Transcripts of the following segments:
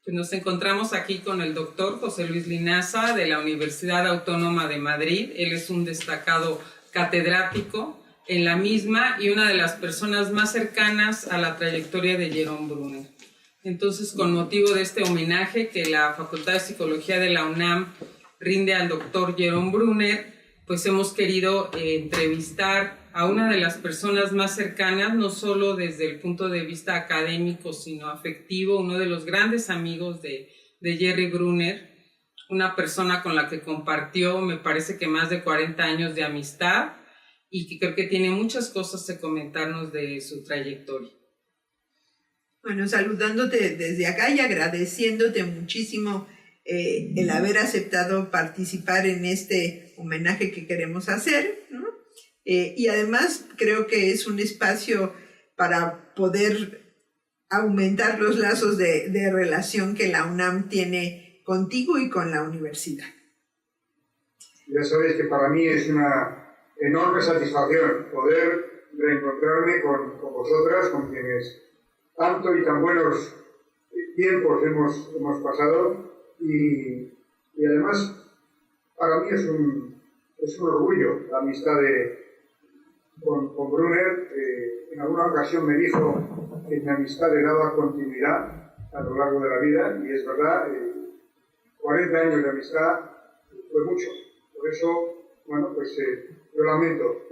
Pues nos encontramos aquí con el doctor José Luis Linaza de la Universidad Autónoma de Madrid. Él es un destacado catedrático en la misma y una de las personas más cercanas a la trayectoria de Jerome Brunner. Entonces, con motivo de este homenaje que la Facultad de Psicología de la UNAM rinde al doctor Jerome Brunner, pues hemos querido entrevistar a una de las personas más cercanas, no solo desde el punto de vista académico, sino afectivo, uno de los grandes amigos de Jerry Brunner, una persona con la que compartió, me parece que más de 40 años de amistad y que creo que tiene muchas cosas que comentarnos de su trayectoria. Bueno, saludándote desde acá y agradeciéndote muchísimo el haber aceptado participar en este homenaje que queremos hacer, ¿no? Y además creo que es un espacio para poder aumentar los lazos de relación que la UNAM tiene contigo y con la universidad. Ya sabéis que para mí es una enorme satisfacción poder reencontrarme con vosotras, con quienes tanto y tan buenos tiempos hemos pasado, y además para mí es un orgullo la amistad con Brunner. En alguna ocasión me dijo que mi amistad le daba continuidad a lo largo de la vida, y es verdad, 40 años de amistad fue mucho. Por eso, bueno, pues yo lamento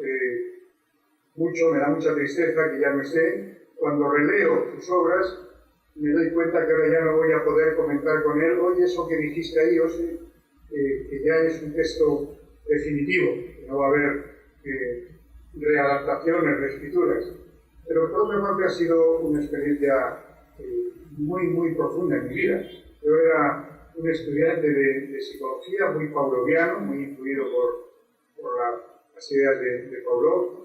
mucho, me da mucha tristeza que ya no esté. Cuando releo sus obras, me doy cuenta que ahora ya no voy a poder comentar con él, oye, eso que dijiste ahí, o sea, que ya es un texto definitivo, que no va a haber readaptaciones, reescrituras. Pero por otra parte ha sido una experiencia muy, muy profunda en mi vida. Yo era un estudiante de psicología, muy pavloviano, muy influido por las ideas de Pavlov.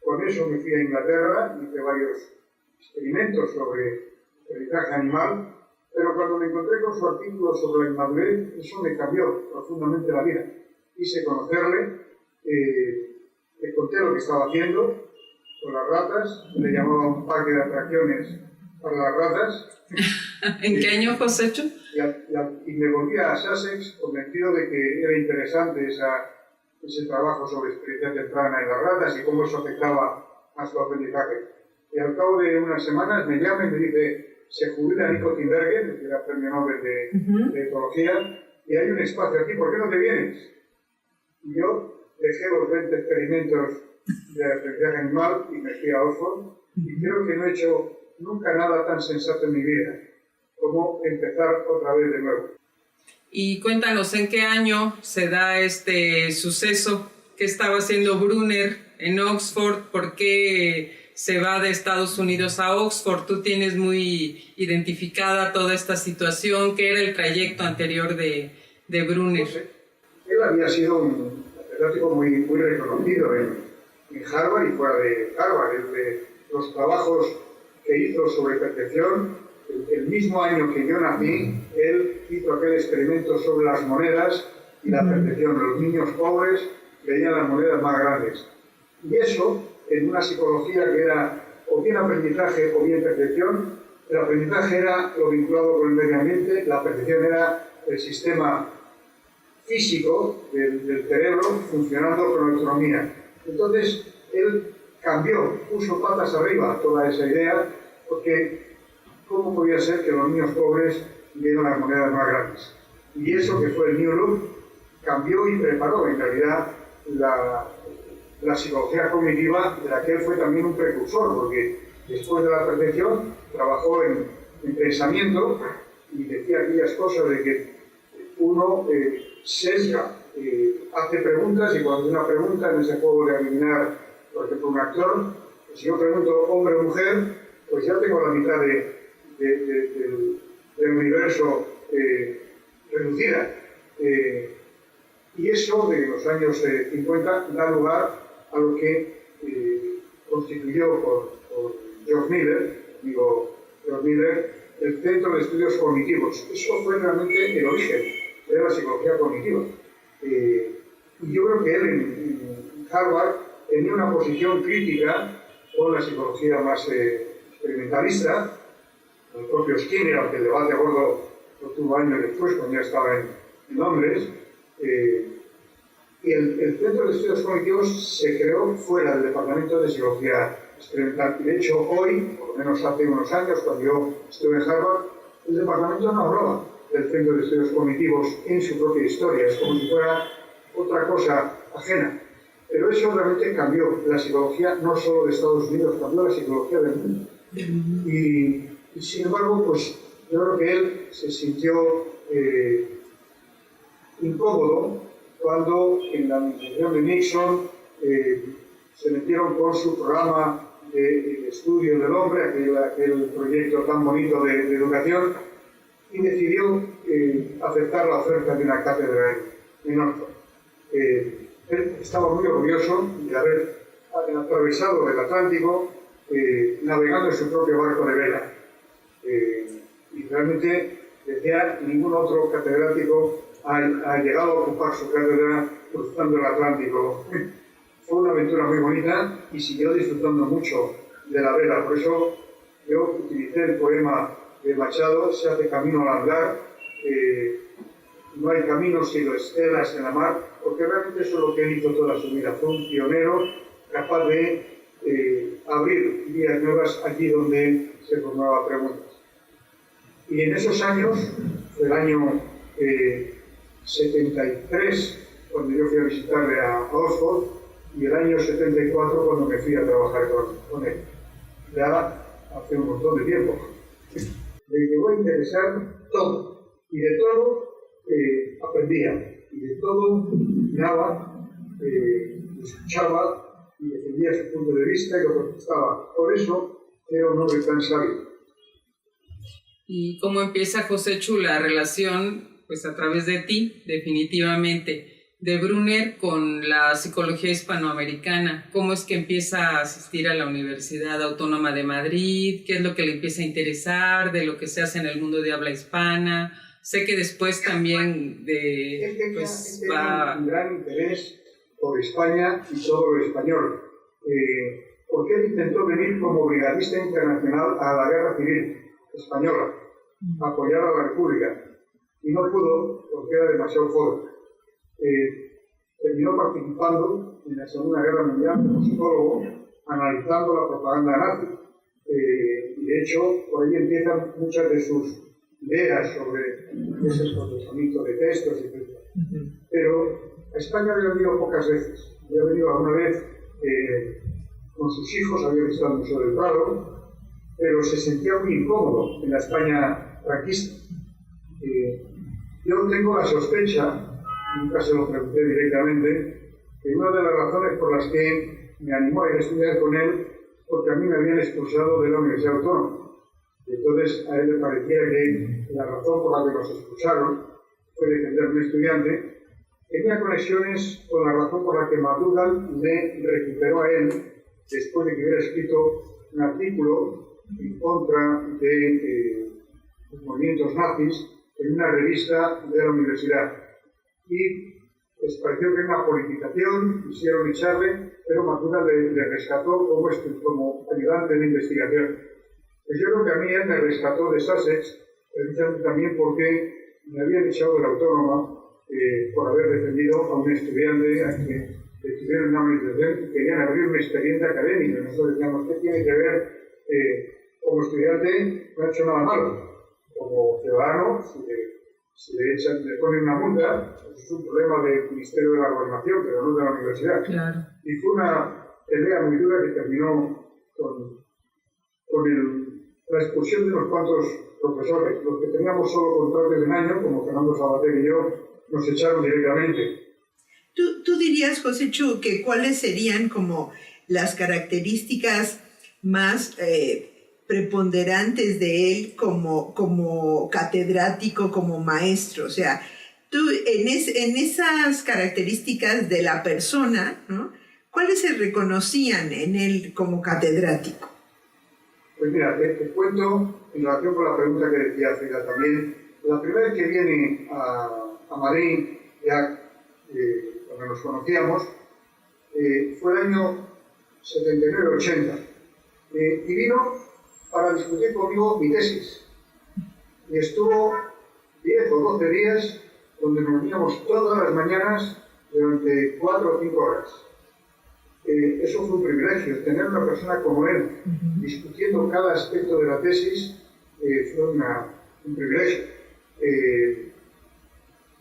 Con eso me fui a Inglaterra, hice varios experimentos sobre aprendizaje animal, pero cuando me encontré con su artículo sobre la inmadurez, eso me cambió profundamente la vida. Quise conocerle, le conté lo que estaba haciendo con las ratas, le llamaba un parque de atracciones para las ratas. ¿En qué año fue hecho? Y me volví a Sussex convencido de que era interesante ese trabajo sobre experiencia temprana en las ratas y cómo eso afectaba a su aprendizaje. Y al cabo de unas semanas me llama y me dice, se jubila Nico Tinbergen, que era premio Nobel de Etología, y hay un espacio aquí, ¿por qué no te vienes? Y yo dejé los 20 experimentos de aprendizaje animal y me fui a Oxford, y creo que no he hecho nunca nada tan sensato en mi vida como empezar otra vez de nuevo. Y cuéntanos, ¿en qué año se da este suceso? ¿Qué estaba haciendo Brunner en Oxford? ¿Por qué se va de Estados Unidos a Oxford? Tú tienes muy identificada toda esta situación. ¿Qué era el trayecto anterior de Brunner? No sé. Él había sido un catedrático muy, muy reconocido en Harvard y fuera de Harvard. De los trabajos que hizo sobre percepción, el mismo año que yo nací, él hizo aquel experimento sobre las monedas y la percepción. Los niños pobres veían las monedas más grandes. Y eso, en una psicología que era o bien aprendizaje o bien percepción, el aprendizaje era lo vinculado con el medio ambiente, la percepción era el sistema físico del cerebro funcionando con autonomía. Entonces, él cambió, puso patas arriba toda esa idea, porque ¿cómo podía ser que los niños pobres vieran las monedas más grandes? Y eso, que fue el New Look, cambió y preparó en realidad la psicología cognitiva, de la que él fue también un precursor, porque después de la percepción trabajó en pensamiento y decía aquellas cosas de que uno sesga, hace preguntas, y cuando una pregunta en ese juego de adivinar, por ejemplo, un actor, si yo pregunto hombre o mujer, pues ya tengo la mitad del universo reducida. Y eso de los años 50 da lugar a lo que constituyó por George Miller, el Centro de Estudios Cognitivos. Eso fue realmente el origen de la psicología cognitiva. Y yo creo que él en Harvard tenía una posición crítica con la psicología más experimentalista, el propio Skinner, aunque el debate a bordo lo tuvo años después, cuando ya estaba en Londres. Y el Centro de Estudios Cognitivos se creó fuera del Departamento de Psicología Experimental. Y de hecho, hoy, por lo menos hace unos años, cuando yo estuve en Harvard, el departamento no hablaba del Centro de Estudios Cognitivos en su propia historia. Es como si fuera otra cosa ajena. Pero eso realmente cambió la psicología, no solo de Estados Unidos, cambió la psicología del mundo. Y sin embargo, pues yo creo que él se sintió incómodo cuando en la administración de Nixon se metieron con su programa de estudio del hombre, aquel proyecto tan bonito de educación, y decidió aceptar la oferta de una cátedra en Oxford. Él estaba muy orgulloso de haber atravesado el Atlántico navegando en su propio barco de vela. Y realmente, decía, ningún otro catedrático ha llegado a ocupar su cátedra cruzando el Atlántico. Fue una aventura muy bonita y siguió disfrutando mucho de la vela. Por eso yo utilicé el poema de Machado, Se hace camino al andar, no hay camino sino estelas en la mar, porque realmente eso es lo que él hizo toda su vida. Fue un pionero capaz de abrir vías nuevas allí donde se formaba preguntas. Y en esos años, fue el año 73, cuando yo fui a visitarle a Oxford, y el año 74, cuando me fui a trabajar con él. Ya hace un montón de tiempo. Me llegó a interesar todo, y de todo aprendía, y de todo miraba, escuchaba, y defendía su punto de vista y lo contestaba. Por eso era un hombre tan sabio. ¿Y cómo empieza, Josechu, la relación, pues a través de ti, definitivamente, de Brunner con la psicología hispanoamericana? ¿Cómo es que empieza a asistir a la Universidad Autónoma de Madrid? ¿Qué es lo que le empieza a interesar de lo que se hace en el mundo de habla hispana? Sé que después también pues, va un gran interés por España y todo lo español. Porque él intentó venir como brigadista internacional a la Guerra Civil Española, a apoyar a la República, y no pudo porque era demasiado joven. Terminó participando en la Segunda Guerra Mundial como psicólogo, analizando la propaganda nazi. Y de hecho, por ahí empiezan muchas de sus ideas sobre ese procesamiento de textos, etc. Pero a España había venido pocas veces. Había venido alguna vez con sus hijos, había visto al Museo del Prado, pero se sentía muy incómodo en la España franquista. Yo tengo la sospecha, nunca se lo pregunté directamente, que una de las razones por las que me animó a ir a estudiar con él, porque a mí me habían expulsado de la Universidad Autónoma. Entonces a él le parecía que la razón por la que nos expulsaron fue defender a un estudiante. Tenía conexiones con la razón por la que McDougall le recuperó a él después de que hubiera escrito un artículo en contra de los movimientos nazis en una revista de la universidad. Y les pareció que era una politización, quisieron echarle, pero McDougall le rescató como ayudante de investigación. Pues yo creo que a mí él me rescató de Sussex, precisamente también porque me habían echado de la Autónoma por haber defendido a un estudiante a que estuvieron en una manifestación y querían abrir un expediente académico. Nosotros decíamos, ¿qué tiene que ver? Como estudiante no ha hecho nada malo. Como ciudadano, si le ponen una multa, pues es un problema del Ministerio de la Gobernación, pero no de la universidad. Claro. Y fue una pelea muy dura que terminó con la expulsión de unos cuantos profesores. Los que teníamos solo contratos de un año, como Fernando Sabater y yo, nos echaron directamente. ¿Tú dirías, Josechu, que cuáles serían como las características más preponderantes de él como catedrático, como maestro? O sea, tú en esas características de la persona, ¿no? ¿Cuáles se reconocían en él como catedrático? Pues mira, te cuento en relación con la pregunta que decía Frida también. La primera vez que viene a Madrid, ya cuando nos conocíamos, fue el año 79-80. Y vino para discutir conmigo mi tesis. Y estuvo 10 o 12 días donde nos reuníamos todas las mañanas durante 4 o 5 horas. Eso fue un privilegio. Tener una persona como él discutiendo cada aspecto de la tesis fue un privilegio. Él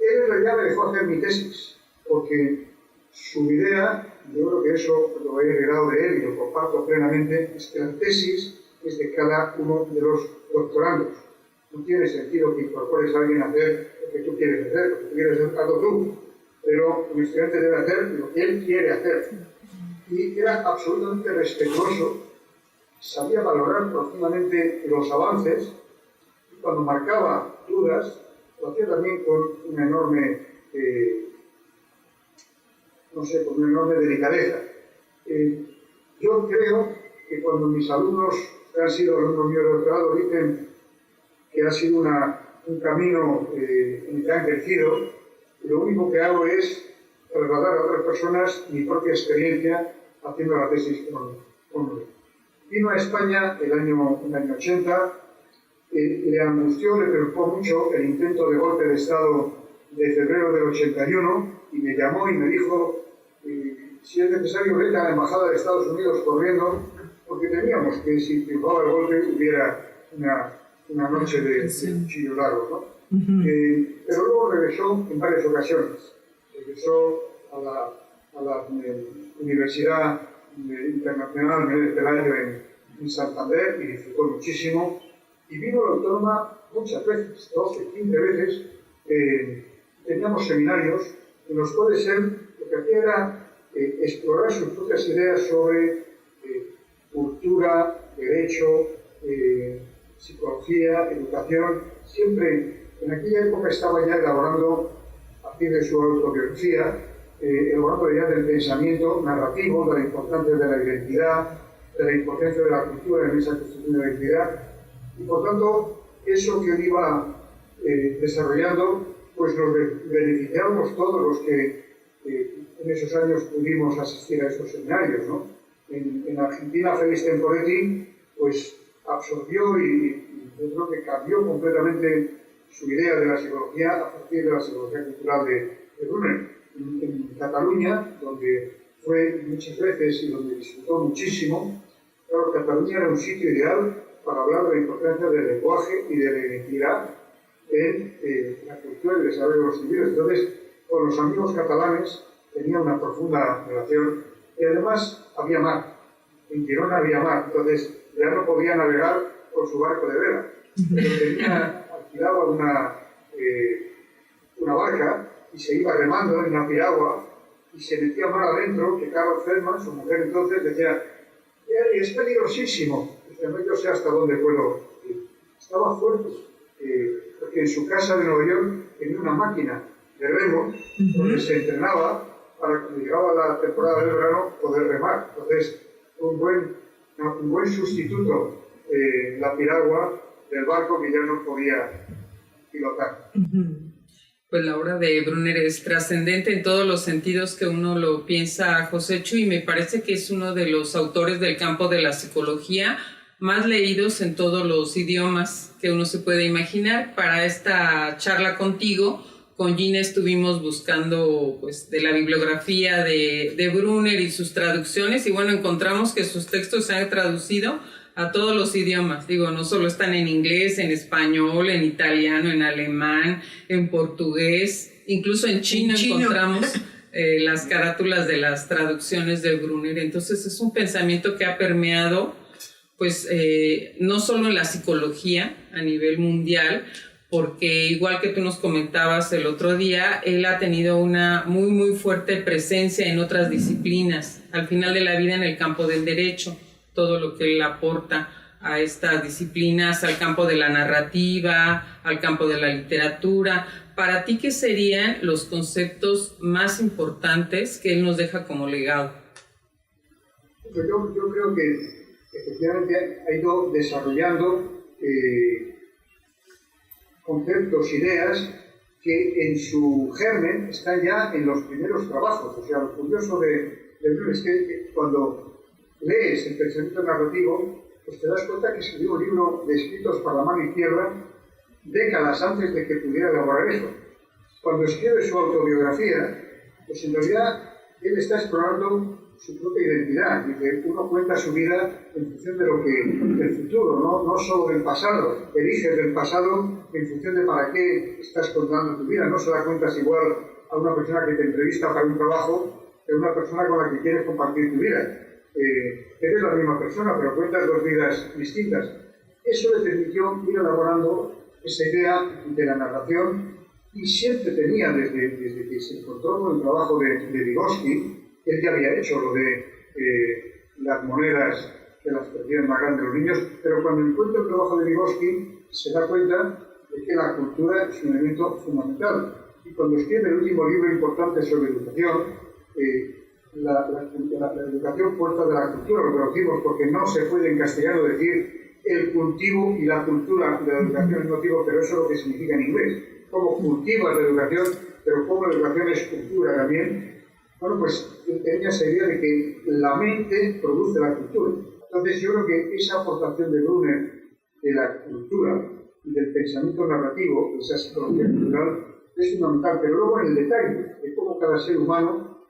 en realidad me dejó hacer mi tesis, porque su idea, yo creo que eso lo he heredado de él y lo comparto plenamente, es que la tesis es de cada uno de los doctorandos. No tiene sentido que incorpores a alguien a hacer lo que tú quieres hacer, lo que tú quieres hacerlo tú, pero un estudiante debe hacer lo que él quiere hacer. Y era absolutamente respetuoso, sabía valorar profundamente los avances, y cuando marcaba dudas, lo hacía también con una enorme, con una enorme delicadeza. Yo creo que cuando mis alumnos, que han sido alumnos míos de doctorado, dicen que ha sido un camino en el que han crecido, lo único que hago es trasladar a otras personas mi propia experiencia haciendo la tesis con Vino a España el año 80, le angustió, le preocupó mucho el intento de golpe de Estado de febrero del 81 y me llamó y me dijo si es necesario vete a la Embajada de Estados Unidos corriendo, porque temíamos que si triunfaba el golpe hubiera una noche de cuchillo largo, ¿no? Pero luego regresó en varias ocasiones. Regresó a la Universidad Internacional Menéndez Pelayo en Santander y disfrutó muchísimo. Y vino a la Autónoma muchas veces, 12, 15 veces. Teníamos seminarios en los cuales él lo que hacía era explorar sus propias ideas sobre cultura, derecho, psicología, educación. Siempre en aquella época estaba ya elaborando, a partir de su autobiografía, elaborando ya del pensamiento narrativo, de la importancia de la identidad, de la importancia de la cultura en esa construcción de la identidad. Y por tanto, eso que él iba desarrollando, pues nos beneficiamos todos los que en esos años pudimos asistir a esos seminarios, ¿no? En Argentina, Félix Temporetti, pues absorbió y yo creo que cambió completamente su idea de la psicología a partir de la psicología cultural de Brunner. En Cataluña, donde fue muchas veces y donde disfrutó muchísimo, claro, Cataluña era un sitio ideal para hablar de la importancia del lenguaje y de la identidad en la cultura y el desarrollo de los civiles. Entonces, con los amigos catalanes tenía una profunda relación y además había mar. En Girona había mar, entonces ya no podía navegar con su barco de vela, pero alquilaba una barca y se iba remando en la piragua y se metía mar adentro, que Carol Feldman, su mujer entonces, decía es peligrosísimo. Decía, no, yo sé hasta dónde puedo ir. Estaba fuerte, porque en su casa de Nueva York tenía una máquina de remo donde se entrenaba para cuando llegaba la temporada del verano poder remar. Entonces, un buen sustituto la piragua del barco que ya no podía pilotar. Pues la obra de Brunner es trascendente en todos los sentidos que uno lo piensa, Josécho, y me parece que es uno de los autores del campo de la psicología más leídos en todos los idiomas que uno se puede imaginar. Para esta charla contigo, con Gina, estuvimos buscando pues, de la bibliografía de Brunner y sus traducciones, y bueno, encontramos que sus textos se han traducido a todos los idiomas. Digo, no solo están en inglés, en español, en italiano, en alemán, en portugués, incluso en chino encontramos las carátulas de las traducciones de Brunner. Entonces es un pensamiento que ha permeado pues no solo en la psicología a nivel mundial, porque igual que tú nos comentabas el otro día, él ha tenido una muy muy fuerte presencia en otras disciplinas, al final de la vida en el campo del derecho, todo lo que él aporta a estas disciplinas, al campo de la narrativa, al campo de la literatura. Para ti, ¿qué serían los conceptos más importantes que él nos deja como legado? Pues yo creo que efectivamente ha ido desarrollando conceptos, ideas que en su germen están ya en los primeros trabajos. O sea, lo curioso de Brunner es que cuando lees el pensamiento narrativo, pues te das cuenta que escribió un libro de escritos para la mano izquierda décadas antes de que pudiera elaborar eso. Cuando escribe su autobiografía, pues en realidad él está explorando su propia identidad, y que uno cuenta su vida en función de lo que del futuro, no solo del pasado. Eliges del pasado en función de para qué estás contando tu vida. No se da cuenta igual a una persona que te entrevista para un trabajo que a una persona con la que quieres compartir tu vida. Eres la misma persona, pero cuentas dos vidas distintas. Eso le permitió ir elaborando esa idea de la narración, y siempre tenía, desde que se encontró con el trabajo de Vygotsky. Él ya había hecho lo de las monedas que las perciben más grandes los niños, pero cuando encuentra el trabajo de Vygotsky se da cuenta de que la cultura es un elemento fundamental. Y cuando escribe el último libro importante sobre educación, la educación fuerza de la cultura, lo conocimos porque no se puede en castellano decir el cultivo y la cultura de la educación al mismo tiempo, pero eso es lo que significa en inglés. Cómo cultivas la educación, pero cómo la educación es cultura también. Bueno, pues tenía esa idea de que la mente produce la cultura. Entonces yo creo que esa aportación de Brunner de la cultura y del pensamiento narrativo, esa psicología cultural, es fundamental. Pero luego en el detalle de cómo cada ser humano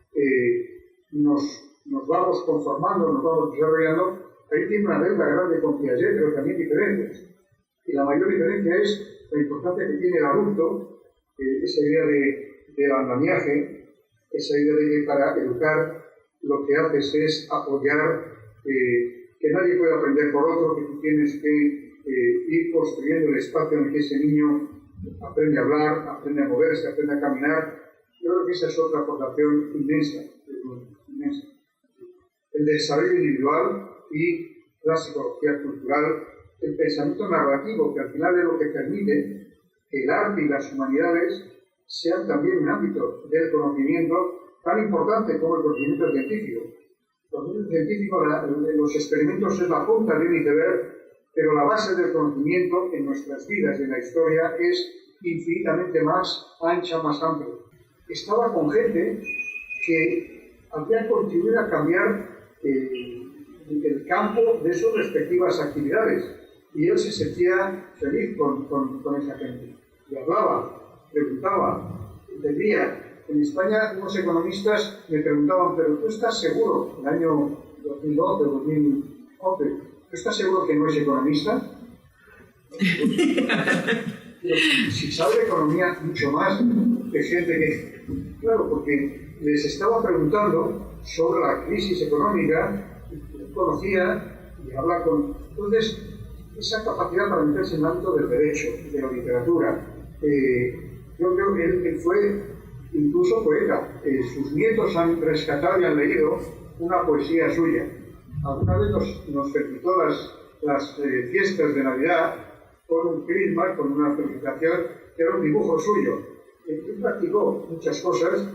nos vamos conformando, nos vamos desarrollando, ahí tiene una deuda grande con Piaget, pero también diferentes. Y la mayor diferencia es la importancia que tiene el adulto, esa idea del andamiaje, esa idea de que para educar lo que haces es apoyar, que nadie puede aprender por otro, que tú tienes que ir construyendo el espacio en el que ese niño aprende a hablar, aprende a moverse, aprende a caminar. Yo creo que esa es otra aportación inmensa. El desarrollo individual y la psicología cultural, el pensamiento narrativo, que al final es lo que permite que el arte y las humanidades sean también un ámbito del conocimiento tan importante como el conocimiento científico. El conocimiento científico, los experimentos es la punta del iceberg, pero la base del conocimiento en nuestras vidas y en la historia es infinitamente más ancha, más amplia. Estaba con gente que había contribuido a cambiar el campo de sus respectivas actividades, y él se sentía feliz con esa gente. Y hablaba, preguntaba, entendía. En España unos economistas me preguntaban, pero ¿tú estás seguro, en el año 2012, 2011, ¿tú estás seguro que no es economista? Si sabe de economía mucho más que gente que... Claro, porque les estaba preguntando sobre la crisis económica, y conocía y habla con... Entonces, esa capacidad para meterse en el ámbito del derecho, de la literatura. Yo creo que él fue incluso poeta. Sus nietos han rescatado y han leído una poesía suya. Alguna vez nos felicitó las fiestas de Navidad con un crisma, con una felicitación, que era un dibujo suyo. Él practicó muchas cosas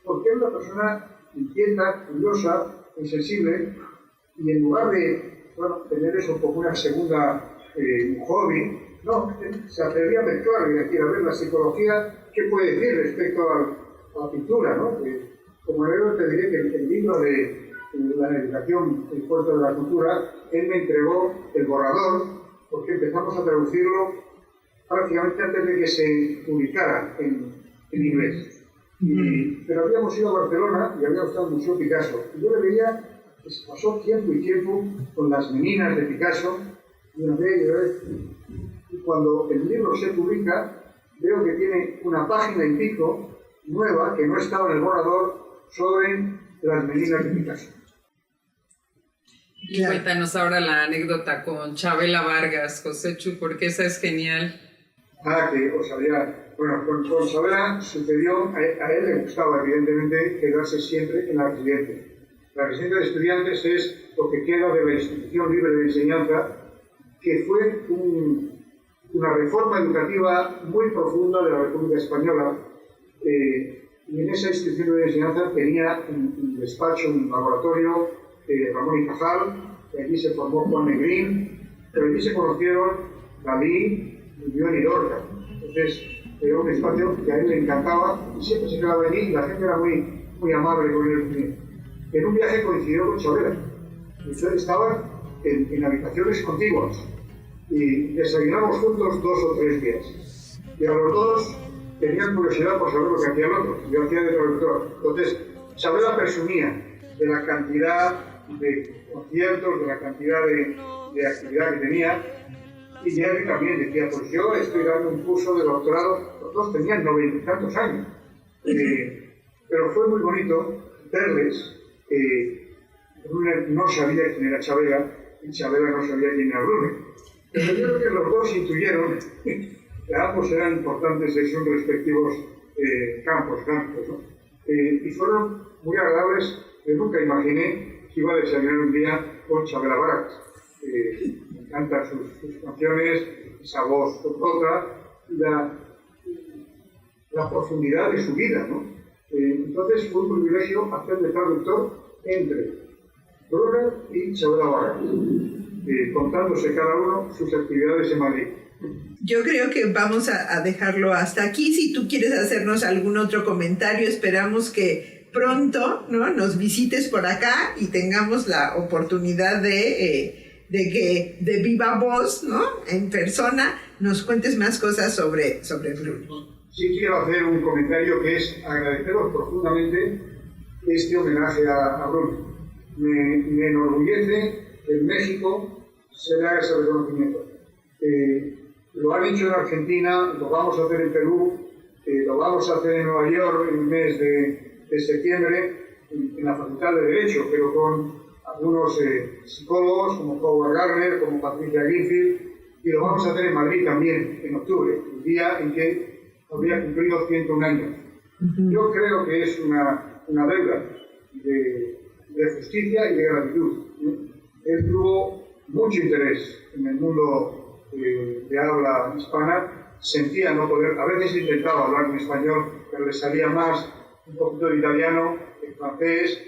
porque era una persona inquieta, curiosa, insensible, y en lugar de tener eso como una segunda hobby, no, se atrevía a mezclar y decir, a ver, la psicología, ¿qué puede decir respecto a la pintura? ¿No? Como heredero te diré que el libro de la educación, el puerto de la cultura, él me entregó el borrador, porque empezamos a traducirlo prácticamente antes de que se publicara en inglés. Pero habíamos ido a Barcelona y había estado el Museo Picasso, y yo le veía que se pasó tiempo y tiempo con las meninas de Picasso, y una vez y otra vez. Y cuando el libro se publica, veo que tiene una página y pico nueva, que no estaba en el borrador, sobre las meninas de Picasso. Y cuéntanos ahora la anécdota con Chavela Vargas, Joséchu, porque esa es genial. Que os había... Bueno, con Chavela sucedió, a él le gustaba evidentemente quedarse siempre en la residencia. La residencia de estudiantes es lo que queda de la institución libre de enseñanza, que fue una reforma educativa muy profunda de la República Española. Y en esa institución libre de enseñanza tenía un despacho, un laboratorio, Ramón y Cajal, y allí se formó Juan Negrín, pero allí se conocieron Dalí, Guión y Lorca. Entonces, era un espacio que a él le encantaba y siempre se quedaba allí, y la gente era muy amable con él. En un viaje coincidió con Chavela. Estaban en habitaciones contiguas. y desayunamos juntos 2 o 3 días. Y a los dos tenían curiosidad por saber lo que hacía el otro. Yo hacía de traductor. Entonces, Chabela presumía de la cantidad de conciertos, de la cantidad de actividad que tenía. Y Jerry también decía, pues yo estoy dando un curso de doctorado. Los dos tenían 90 y tantos años. Pero fue muy bonito verles. Brunner no sabía quién era Chabela y Chabela no sabía quién era Brunner. Pero yo creo que los dos intuyeron que ambos eran importantes en sus respectivos campos, ¿no? Y fueron muy agradables. Yo nunca imaginé que iba a desayunar un día con Chabela Vargas. Me encantan sus canciones, esa voz rota, la profundidad de su vida, ¿no? Entonces fue un privilegio hacer de traductor entre Brunner y Chabela Vargas, contándose cada uno sus actividades en Madrid. Yo creo que vamos a dejarlo hasta aquí. Si tú quieres hacernos algún otro comentario, esperamos que pronto, ¿no?, nos visites por acá y tengamos la oportunidad de que de viva voz, ¿no?, en persona, nos cuentes más cosas sobre Brunner. Sí quiero hacer un comentario que es agradeceros profundamente este homenaje a Brunner. Me enorgullece que en México se le haga ese reconocimiento. Lo han hecho en Argentina, lo vamos a hacer en Perú, lo vamos a hacer en Nueva York en el mes de septiembre, en la Facultad de Derecho, pero con algunos psicólogos como Howard Gardner, como Patricia Greenfield, y lo vamos a hacer en Madrid también, en octubre, el día en que habría cumplido 101 años. Yo creo que es una deuda de justicia y de gratitud. Él tuvo mucho interés en el mundo de habla hispana, sentía no poder, a veces intentaba hablar en español, pero le salía más un poquito de italiano, de francés,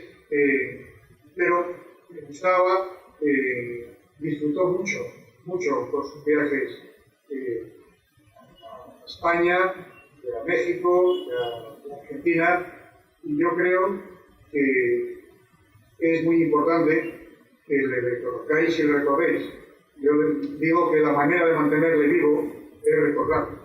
pero le gustaba, disfrutó mucho por sus viajes a España, a México, a Argentina, y yo creo que es muy importante que le reconozcáis y le recordéis. Yo les digo que la manera de mantenerle vivo es recordarlo.